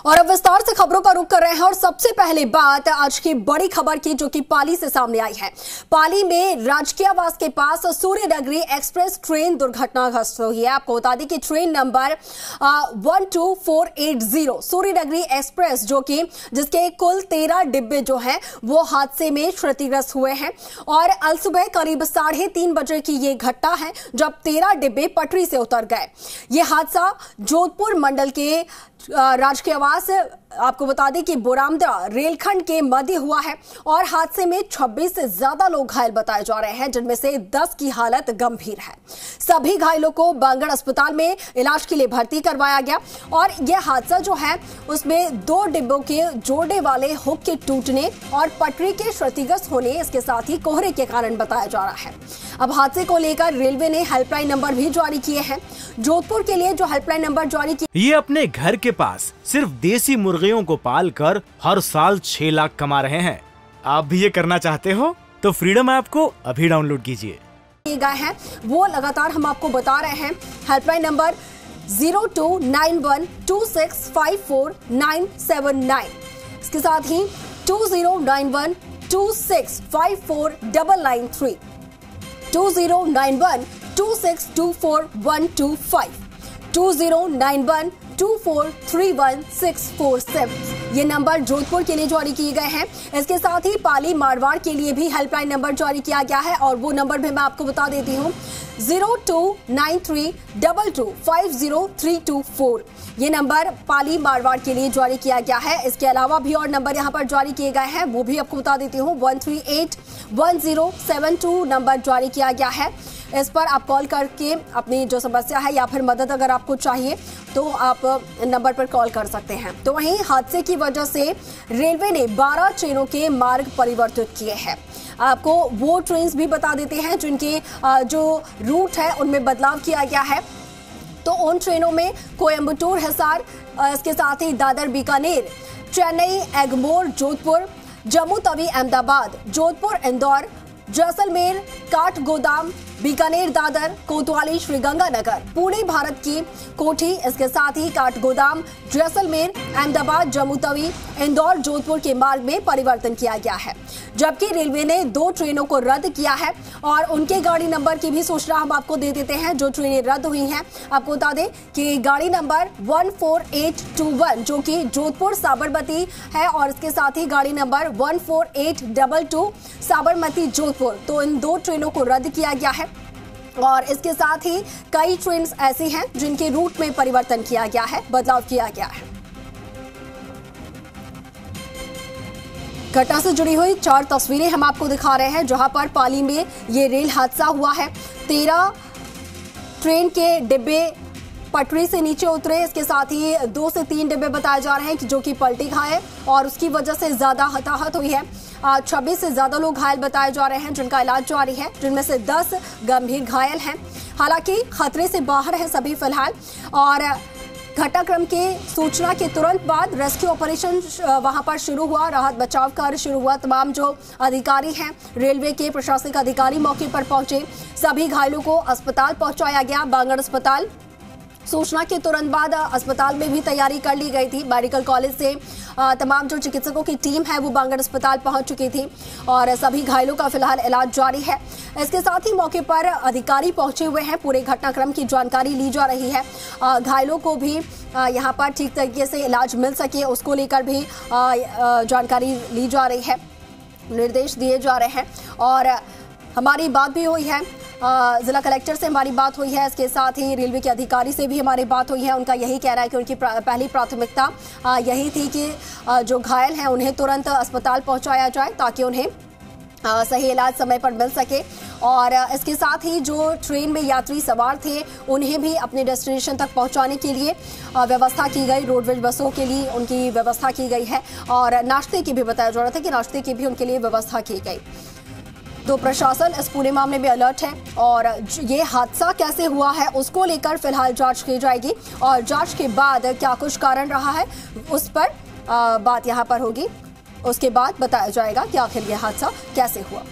और अब विस्तार से खबरों का रुख कर रहे हैं और सबसे पहले बात आज की बड़ी खबर की जो कि पाली से सामने आई है। पाली में राजकीय आवास के पास सूर्य नगरी एक्सप्रेस ट्रेन दुर्घटनाग्रस्त हुई है। आपको बता दें कि ट्रेन नंबर 12480 सूर्य नगरी एक्सप्रेस जो कि जिसके कुल 13 डिब्बे जो हैं वो हादसे में क्षतिग्रस्त हुए हैं और अलसुबह करीब 3:30 बजे की ये घटना है जब 13 डिब्बे पटरी से उतर गए। ये हादसा जोधपुर मंडल के राजकीय आवास आपको बता दें कि बोरामदा रेलखंड के मध्य हुआ है और हादसे में 26 से ज्यादा लोग घायल बताए जा रहे हैं, जिनमें से 10 की हालत गंभीर है। सभी घायलों को बांगड़ अस्पताल में इलाज के लिए भर्ती करवाया गया और यह हादसा जो है उसमें 2 डिब्बों के जोड़ने वाले हुक के टूटने और पटरी के क्षतिग्रस्त होने, इसके साथ ही कोहरे के कारण बताया जा रहा है। अब हादसे को लेकर रेलवे ने हेल्पलाइन नंबर भी जारी किए हैं। जोधपुर के लिए जो हेल्पलाइन नंबर जारी किए, ये अपने घर के पास सिर्फ देसी मुर्गियों को पालकर हर साल 6 लाख कमा रहे हैं। आप भी ये करना चाहते हो तो फ्रीडम ऐप को अभी डाउनलोड कीजिए। गए हैं वो लगातार हम आपको बता रहे हैं। हेल्पलाइन नंबर 0291265499, इसके साथ ही 209126549993, 209126242125, 2091243167 ये नंबर जोधपुर के लिए जारी किए गए हैं। इसके साथ ही पाली मारवाड़ के लिए भी हेल्पलाइन नंबर जारी किया गया है और वो नंबर भी मैं आपको बता देती हूँ 0293225034। ये नंबर पाली मारवाड़ के लिए जारी किया गया है। इसके अलावा भी और नंबर यहाँ पर जारी किए गए हैं, वो भी आपको बता देती हूँ 1381072 नंबर जारी किया गया है। इस पर आप कॉल करके अपनी जो समस्या है या फिर मदद अगर आपको चाहिए तो आप नंबर पर कॉल कर सकते हैं। तो वहीं हादसे की वजह से रेलवे ने 12 ट्रेनों के मार्ग परिवर्तित किए हैं। आपको वो ट्रेन्स भी बता देते हैं जिनके जो रूट है उनमें बदलाव किया गया है। तो उन ट्रेनों में कोयम्बटूर हिसार, इसके साथ ही दादर बीकानेर, चेन्नई एगमोर जोधपुर, जम्मू तवी अहमदाबाद, जोधपुर इंदौर, जैसलमेर काठगोदाम, बीकानेर दादर, कोतवाली श्रीगंगानगर, पुणे भारत की कोठी, इसके साथ ही काठगोदाम, जैसलमेर, अहमदाबाद, जम्मू तवी, इंदौर, जोधपुर के मार्ग में परिवर्तन किया गया है। जबकि रेलवे ने 2 ट्रेनों को रद्द किया है और उनके गाड़ी नंबर की भी सूचना हम आपको दे देते हैं। जो ट्रेनें रद्द हुई हैं आपको बता दें कि गाड़ी नंबर 14821 जो कि जोधपुर साबरमती है और इसके साथ ही गाड़ी नंबर 14822 साबरमती जोधपुर। तो इन 2 ट्रेनों को रद्द किया गया है और इसके साथ ही कई ट्रेन ऐसी हैं जिनके रूट में परिवर्तन किया गया है, बदलाव किया गया है। घटना से जुड़ी हुई 4 तस्वीरें हम आपको दिखा रहे हैं जहां पर पाली में ये रेल हादसा हुआ है। 13 ट्रेन के डिब्बे पटरी से नीचे उतरे, इसके साथ ही 2 से 3 डिब्बे बताए जा रहे हैं कि जो कि पलटी खाए और उसकी वजह से ज्यादा हताहत हुई है। 26 से ज्यादा लोग घायल बताए जा रहे हैं जिनका इलाज जारी है, जिनमें से 10 गंभीर घायल हैं। हालांकि खतरे से बाहर है सभी फिलहाल। और घटनाक्रम के सूचना के तुरंत बाद रेस्क्यू ऑपरेशन वहां पर शुरू हुआ, राहत बचाव कार्य शुरू हुआ। तमाम जो अधिकारी हैं रेलवे के प्रशासनिक अधिकारी मौके पर पहुंचे, सभी घायलों को अस्पताल पहुंचाया गया, बांगड़ अस्पताल। सूचना के तुरंत बाद अस्पताल में भी तैयारी कर ली गई थी। मेडिकल कॉलेज से तमाम जो चिकित्सकों की टीम है वो बांगड़ अस्पताल पहुंच चुकी थी और सभी घायलों का फिलहाल इलाज जारी है। इसके साथ ही मौके पर अधिकारी पहुंचे हुए हैं, पूरे घटनाक्रम की जानकारी ली जा रही है। घायलों को भी यहां पर ठीक तरीके से इलाज मिल सके उसको लेकर भी जानकारी ली जा रही है, निर्देश दिए जा रहे हैं। और हमारी बात भी हुई है, जिला कलेक्टर से हमारी बात हुई है, इसके साथ ही रेलवे के अधिकारी से भी हमारी बात हुई है। उनका यही कहना है कि उनकी पहली प्राथमिकता यही थी कि जो घायल हैं उन्हें तुरंत अस्पताल पहुंचाया जाए ताकि उन्हें सही इलाज समय पर मिल सके। और इसके साथ ही जो ट्रेन में यात्री सवार थे उन्हें भी अपने डेस्टिनेशन तक पहुंचाने के लिए व्यवस्था की गई, रोडवेज बसों के लिए उनकी व्यवस्था की गई है और नाश्ते की भी बताया जा रहा था कि नाश्ते की भी उनके लिए व्यवस्था की गई। तो प्रशासन इस पूरे मामले में अलर्ट है और ये हादसा कैसे हुआ है उसको लेकर फिलहाल जांच की जाएगी और जांच के बाद क्या कुछ कारण रहा है उस पर बात यहां पर होगी। उसके बाद बताया जाएगा कि आखिर यह हादसा कैसे हुआ।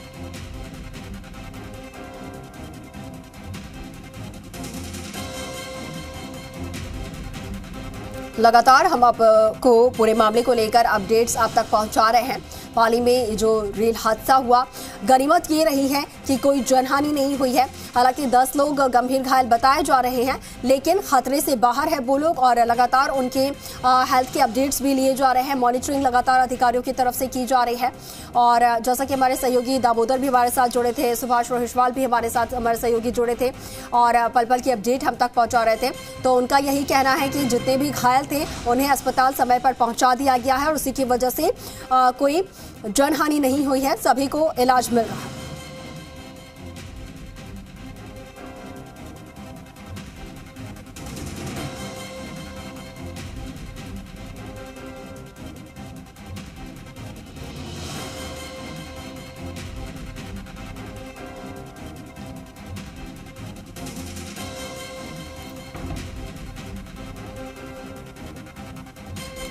लगातार हम आपको पूरे मामले को लेकर अपडेट्स आप तक पहुंचा रहे हैं। पाली में जो रेल हादसा हुआ, गनीमत ये रही है कि कोई जनहानि नहीं हुई है। हालांकि 10 लोग गंभीर घायल बताए जा रहे हैं, लेकिन खतरे से बाहर है वो लोग और लगातार उनके हेल्थ के अपडेट्स भी लिए जा रहे हैं। मॉनिटरिंग लगातार अधिकारियों की तरफ से की जा रही है। और जैसा कि हमारे सहयोगी दामोदर भी हमारे साथ जुड़े थे, सुभाष रोहिशवाल भी हमारे साथ हमारे सहयोगी जुड़े थे और पल पल की अपडेट हम तक पहुंचा रहे थे, तो उनका यही कहना है कि जितने भी घायल थे उन्हें अस्पताल समय पर पहुंचा दिया गया है और उसी की वजह से कोई जनहानि नहीं हुई है, सभी को इलाज मिल रहा है।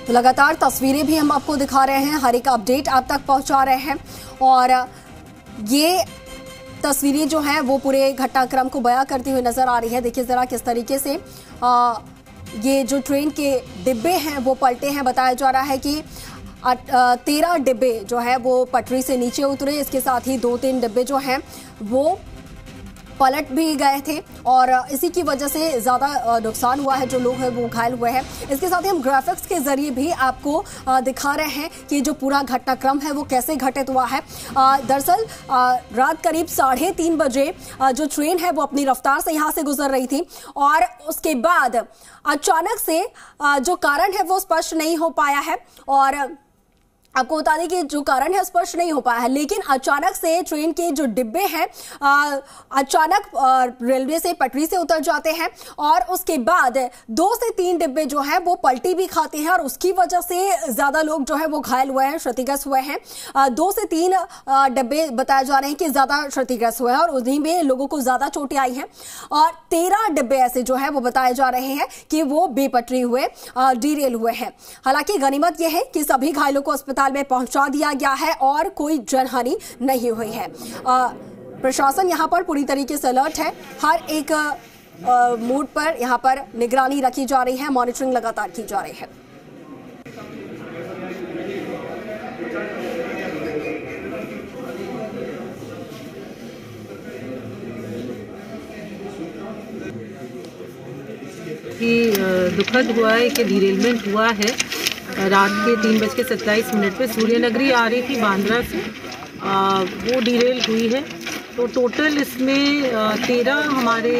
लगातार तस्वीरें भी हम आपको दिखा रहे हैं, हर एक अपडेट आप तक पहुंचा रहे हैं और ये तस्वीरें जो हैं वो पूरे घटनाक्रम को बयां करती हुई नजर आ रही है। देखिए जरा किस तरीके से ये जो ट्रेन के डिब्बे हैं वो पलटे हैं। बताया जा रहा है कि 13 डिब्बे जो है वो पटरी से नीचे उतरे, इसके साथ ही 2-3 डिब्बे जो हैं वो पलट भी गए थे और इसी की वजह से ज़्यादा नुकसान हुआ है, जो लोग हैं वो घायल हुए हैं। इसके साथ ही हम ग्राफिक्स के जरिए भी आपको दिखा रहे हैं कि जो पूरा घटनाक्रम है वो कैसे घटित हुआ है। दरअसल रात करीब 3:30 बजे जो ट्रेन है वो अपनी रफ्तार से यहाँ से गुजर रही थी और उसके बाद अचानक से जो कारण है वो स्पष्ट नहीं हो पाया है और आपको बता दें कि जो कारण है स्पष्ट नहीं हो पाया है, लेकिन अचानक से ट्रेन के जो डिब्बे हैं अचानक रेलवे से पटरी से उतर जाते हैं और उसके बाद 2 से 3 डिब्बे जो हैं वो पलटी भी खाते हैं और उसकी वजह से ज्यादा लोग जो है वो घायल हुए हैं, क्षतिग्रस्त हुए हैं। 2 से 3 डिब्बे बताए जा रहे हैं कि ज्यादा क्षतिग्रस्त हुए हैं और उन्हीं में लोगों को ज्यादा चोटें आई हैं और 13 डिब्बे ऐसे जो है वो बताए जा रहे हैं कि वो बेपटरी हुए, डीरेल हुए हैं। हालांकि गनीमत यह है कि सभी घायलों को अस्पताल में पहुंचा दिया गया है और कोई जनहानि नहीं हुई है। प्रशासन यहां पर पूरी तरीके से अलर्ट है, हर एक मोड पर यहां पर निगरानी रखी जा रही है, मॉनिटरिंग लगातार की जा रही है। दुखद हुआ है कि डिरेलमेंट हुआ है रात के 3:27 पे सूर्यनगरी आ रही थी बांद्रा से, वो डिरेल हुई है। तो टोटल इसमें 13 हमारे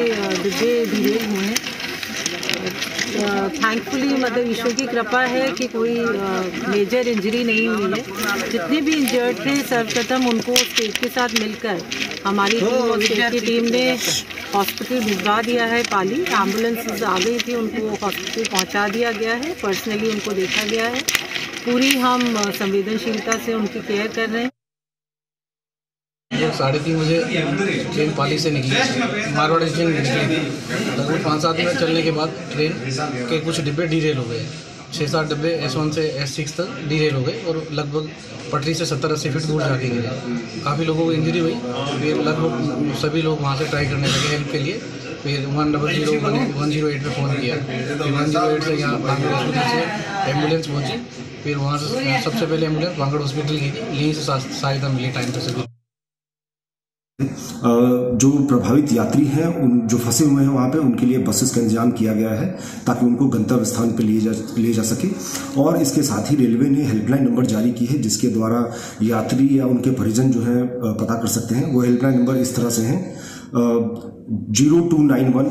डिब्बे डिरेल हुए हैं। थैंकफुली मतलब ईश्वर की कृपा है कि कोई मेजर इंजरी नहीं हुई है। जितने भी इंजर्ड थे सर्वप्रथम उनको स्टेट के साथ मिलकर हमारी टीम और स्टेट की टीम ने हॉस्पिटल भिजवा दिया है। पाली एम्बुलेंसेस आ गई थी, उनको हॉस्पिटल पहुंचा दिया गया है, पर्सनली उनको देखा गया है। पूरी हम संवेदनशीलता से उनकी केयर कर रहे हैं। 3:30 बजे ट्रेन पाली से निकली, मारवाड़ी ट्रेन निकली। लगभग 5-7 मिनट चलने के बाद ट्रेन के कुछ डिब्बे डीरेल हो गए। 6-7 डिब्बे S1 से S6 तक डीरेल हो गए और लगभग पटरी से 70-80 फीट दूर जाके गिरे। काफ़ी लोगों को इंजरी हुई। फिर लगभग सभी लोग वहाँ से ट्राई करने लगे हेल्प के लिए। फिर 100-108 पे फ़ोन किया। फिर 108 से यहाँ भांगड़ हॉस्पिटल से एम्बुलेंस पहुँची। फिर वहाँ से सबसे पहले एम्बुलेंस भांगड़ हॉस्पिटल की थी, यहीं से सहायता मिली टाइम पर सभी। जो प्रभावित यात्री हैं, उन जो फंसे हुए हैं वहाँ पे, उनके लिए बसेस का इंतजाम किया गया है ताकि उनको गंतव्य स्थान पे ले जा सके। और इसके साथ ही रेलवे ने हेल्पलाइन नंबर जारी की है जिसके द्वारा यात्री या उनके परिजन जो है पता कर सकते हैं। वो हेल्पलाइन नंबर इस तरह से हैं 0291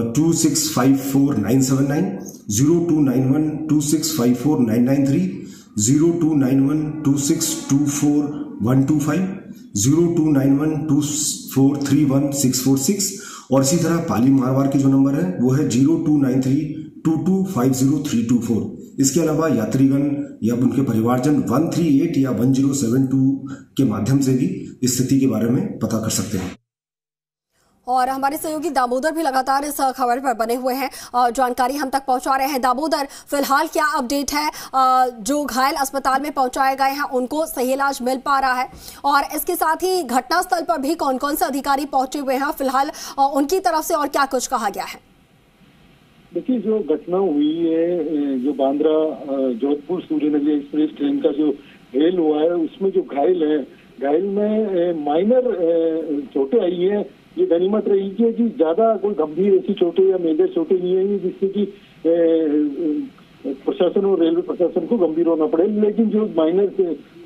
2654979, 0291 2654993, 0291 2624125, 029124314646 और इसी तरह पाली मारवाड़ के जो नंबर है वो है 0293225034। इसके अलावा यात्रीगण या उनके परिवारजन 138 या 1072 के माध्यम से भी स्थिति के बारे में पता कर सकते हैं। और हमारे सहयोगी दामोदर भी लगातार इस खबर पर बने हुए हैं और जानकारी हम तक पहुंचा रहे हैं। दामोदर, फिलहाल क्या अपडेट है? जो घायल अस्पताल में पहुंचाए गए हैं उनको सही इलाज मिल पा रहा है और इसके साथ ही घटनास्थल पर भी कौन कौन से अधिकारी पहुंचे हुए हैं फिलहाल, उनकी तरफ से और क्या कुछ कहा गया है? देखिए, जो घटना हुई है, जो बांद्रा जोधपुर सूर्यनगरी एक्सप्रेस ट्रेन का जो रेल हुआ है, उसमें जो घायल में माइनर चोटें आई है। ये गनीमत रही कि ज्यादा कोई गंभीर ऐसी चोटें या मेजर चोटें नहीं आई जिससे कि प्रशासन और रेलवे प्रशासन को गंभीर होना पड़े। लेकिन जो माइनर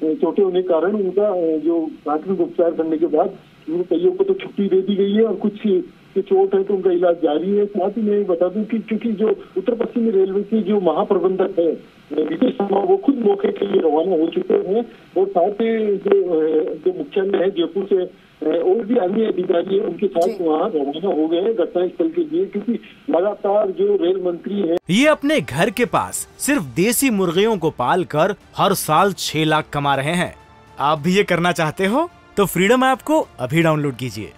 चोटें होने के कारण उनका जो प्राथमिक उपचार करने के बाद उनको कईयों को तो छुट्टी दे दी गई है और कुछ की चोट है तो उनका इलाज जारी है। साथ ही मैं बता दूं कि क्योंकि जो उत्तर पश्चिमी रेलवे के जो महाप्रबंधक है विजय शर्मा, वो खुद मौके के लिए रवाना हो चुके हैं और साथ ही जो मुख्यालय है जयपुर से और भी अन्य अधिकारी है उनके साथ वहाँ रवाना हो गए हैं घटनास्थल के लिए, क्योंकि लगातार जो रेल मंत्री है ये अपने घर के पास सिर्फ देसी मुर्गियों को पाल कर हर साल 6 लाख कमा रहे हैं। आप भी ये करना चाहते हो तो फ्रीडम ऐप को अभी डाउनलोड कीजिए।